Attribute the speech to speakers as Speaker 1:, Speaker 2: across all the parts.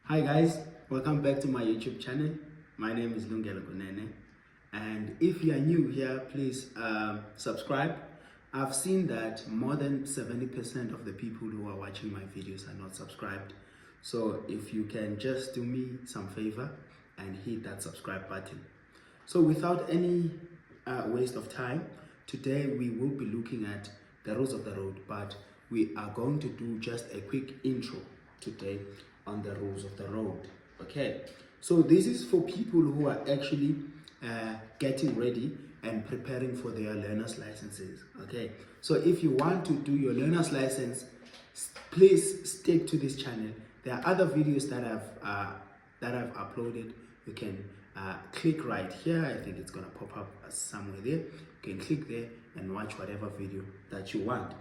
Speaker 1: Hi guys, welcome back to my YouTube channel. My name is Lungelo Kunene, and if you are new here, please subscribe. I've seen that more than 70% of the people who are watching my videos are not subscribed. So if you can just do me some favor and hit that subscribe button. So without any waste of time, today we will be looking at the rules of the road, but we are going to do just a quick intro today on the rules of the road. Okay, so this is for people who are actually getting ready and preparing for their learner's licenses. Okay, so if you want to do your learner's license, please stick to this channel. There are other videos that I've uploaded. You can click right here. I think it's gonna pop up somewhere there. You can click there and watch whatever video that you want.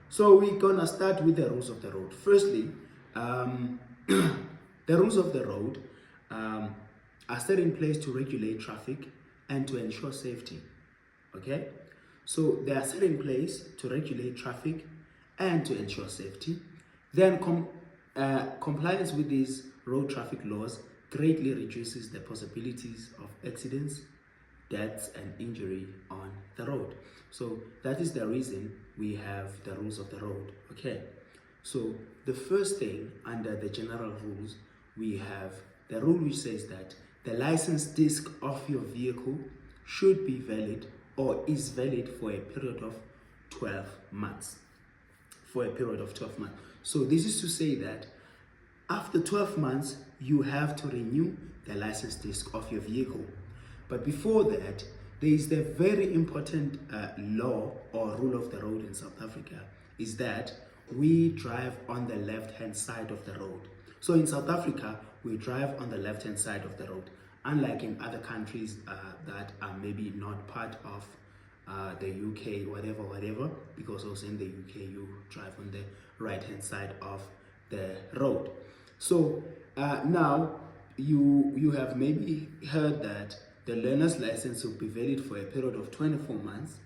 Speaker 1: So we're gonna start with the rules of the road. Firstly, the rules of the road are set in place to regulate traffic and to ensure safety. Okay, so they are set in place to regulate traffic and to ensure safety. Then compliance with these road traffic laws greatly reduces the possibilities of accidents, deaths, and injury on the road. So that is the reason we have the rules of the road. Okay, so the first thing under the general rules, we have the rule which says that the license disc of your vehicle should be valid or is valid for a period of 12 months. For a period of 12 months. So this is to say that after 12 months, you have to renew the license disc of your vehicle. But before that, there is the very important law or rule of the road in South Africa, is that we drive on the left-hand side of the road. So in South Africa, we drive on the left-hand side of the road, unlike in other countries that are maybe not part of the UK, whatever, because also in the UK, you drive on the right-hand side of the road. So now you have maybe heard that the learner's license will be valid for a period of 24 months,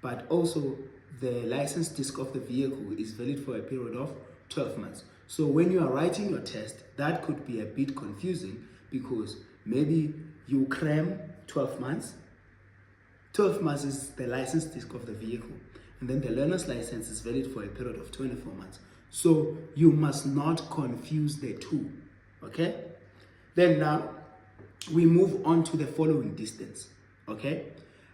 Speaker 1: but also the license disc of the vehicle is valid for a period of 12 months. So when you are writing your test, that could be a bit confusing because maybe you cram 12 months. 12 months is the license disc of the vehicle, and then the learner's license is valid for a period of 24 months. So you must not confuse the two. Okay? Then now we move on to the following distance. Okay?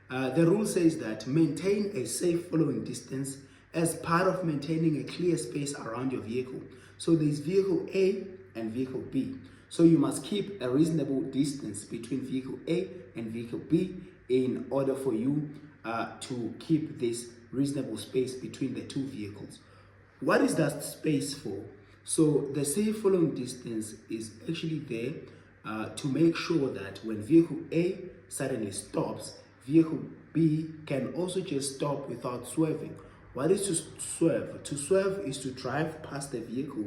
Speaker 1: The rule says that maintain a safe following distance as part of maintaining a clear space around your vehicle. So there is vehicle A and vehicle B. So you must keep a reasonable distance between vehicle A and vehicle B in order for you to keep this reasonable space between the two vehicles. What is that space for? So the safe following distance is actually there to make sure that when vehicle A suddenly stops, vehicle B can also just stop without swerving. What is to swerve? To swerve is to drive past the vehicle,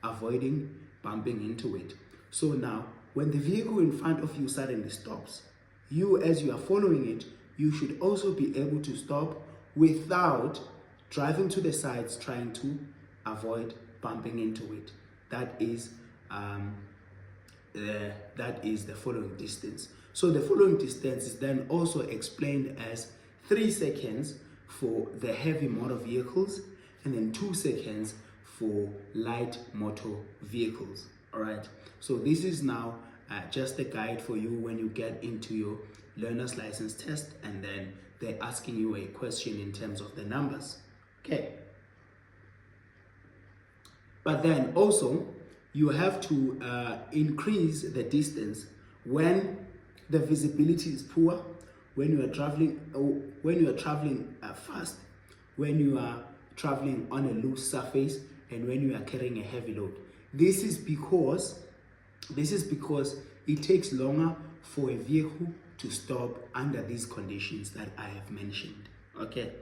Speaker 1: avoiding bumping into it. So now, when the vehicle in front of you suddenly stops, you, as you are following it, you should also be able to stop without driving to the sides, trying to avoid bumping into it. That is the following distance. So the following distance is then also explained as 3 seconds for the heavy motor vehicles and then 2 seconds for light motor vehicles. All right, so this is now just a guide for you when you get into your learner's license test and then they're asking you a question in terms of the numbers. Okay, but then also you have to increase the distance when the visibility is poor, when you are traveling fast, when you are traveling on a loose surface, and when you are carrying a heavy load. This is because it takes longer for a vehicle to stop under these conditions that I have mentioned. Okay,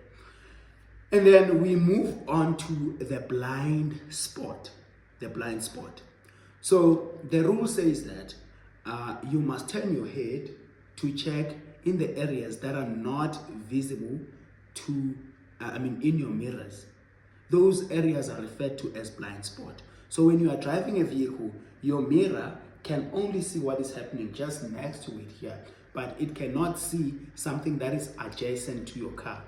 Speaker 1: and then we move on to the blind spot. The blind spot. So the rule says that you must turn your head to check in the areas that are not visible to, in your mirrors. Those areas are referred to as blind spot. So when you are driving a vehicle, your mirror can only see what is happening just next to it here, but it cannot see something that is adjacent to your car.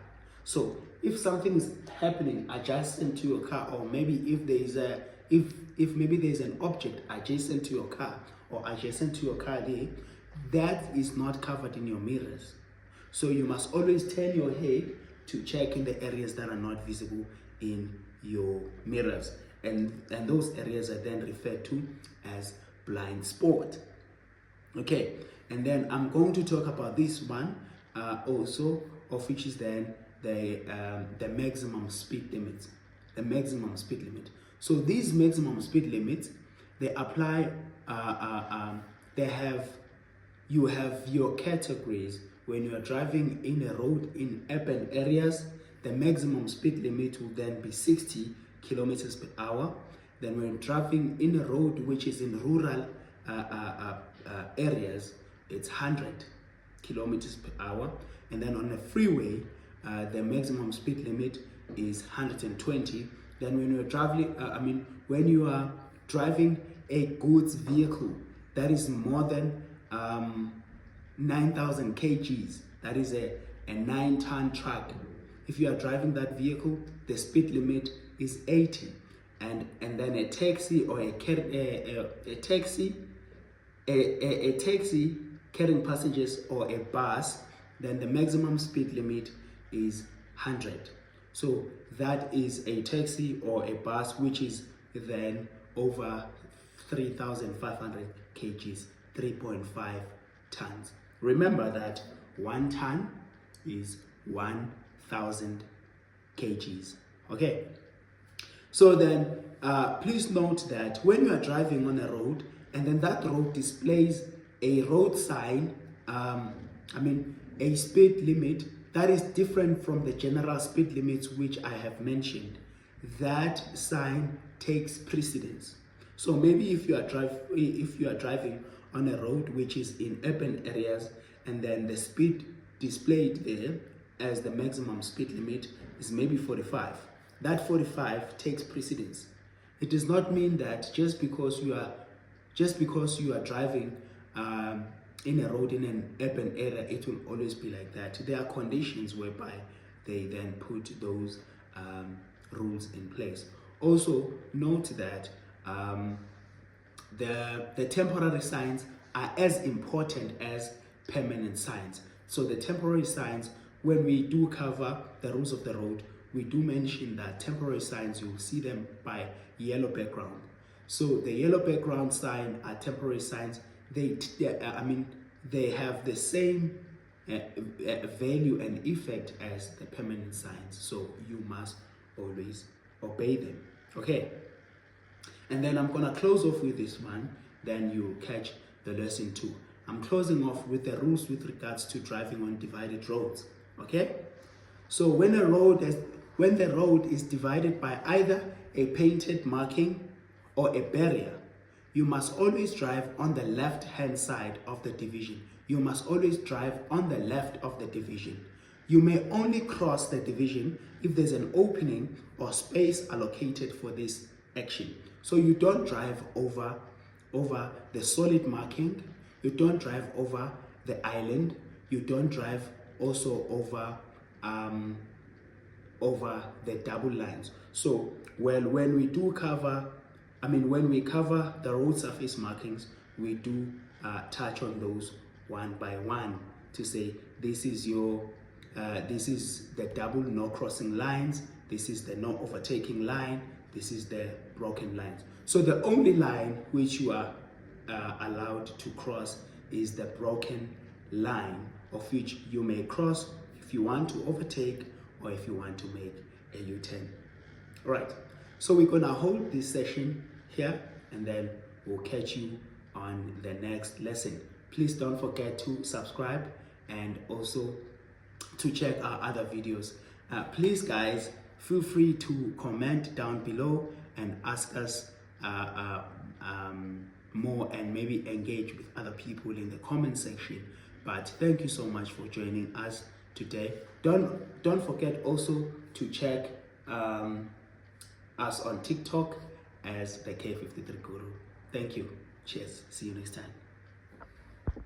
Speaker 1: So if something is happening adjacent to your car, or maybe if there is a if maybe there's an object adjacent to your car or adjacent to your car there, that is not covered in your mirrors. So you must always turn your head to check in the areas that are not visible in your mirrors, and those areas are then referred to as blind spot. Okay, and then I'm going to talk about this one also, of which is then the maximum speed limit. The maximum speed limit. So these maximum speed limits, they apply. You have your categories. When you are driving in a road in urban areas, the maximum speed limit will then be 60 kilometers per hour. Then when driving in a road which is in rural areas, it's 100 kilometers per hour. And then on a freeway, the maximum speed limit is 120. Then when you're traveling, when you are driving a goods vehicle that is more than 9,000 kgs, that is a 9-ton truck. If you are driving that vehicle, the speed limit is 80. And then a taxi or a taxi carrying passengers, or a bus, then the maximum speed limit is 100. So that is a taxi or a bus which is then over 3,500 kgs, 3.5 tons. Remember that 1 ton is 1,000 kgs. Okay. So then, please note that when you are driving on a road and then that road displays a road sign, a speed limit that is different from the general speed limits which I have mentioned, that sign takes precedence. So maybe if you are driving on a road which is in urban areas, and then the speed displayed there as the maximum speed limit is maybe 45. That 45 takes precedence. It does not mean that just because you are driving in a road in an urban area, it will always be like that. There are conditions whereby they then put those rules in place. Also note that the temporary signs are as important as permanent signs. So the temporary signs, when we do cover the rules of the road, we do mention that temporary signs, you'll see them by yellow background. So the yellow background sign are temporary signs. They have the same value and effect as the permanent signs. So you must always obey them. Okay. And then I'm gonna close off with this one. Then you catch the lesson 2. I'm closing off with the rules with regards to driving on divided roads. Okay. So when the road is divided by either a painted marking or a barrier, you must always drive on the left-hand side of the division. You must always drive on the left of the division. You may only cross the division if there's an opening or space allocated for this action. So you don't drive over the solid marking, you don't drive over the island, you don't drive also over the double lines. So when we cover the road surface markings, we do touch on those one by one to say this is the double no crossing lines, this is the no overtaking line, this is the broken lines. So the only line which you are allowed to cross is the broken line, of which you may cross if you want to overtake or if you want to make a U-turn. All right, so we're gonna hold this session here and then we'll catch you on the next lesson. Please don't forget to subscribe and also to check our other videos. Please guys, feel free to comment down below and ask us more, and maybe engage with other people in the comment section. But thank you so much for joining us today. Don't forget also to check us on TikTok as the K53 Guru. Thank you. Cheers. See you next time.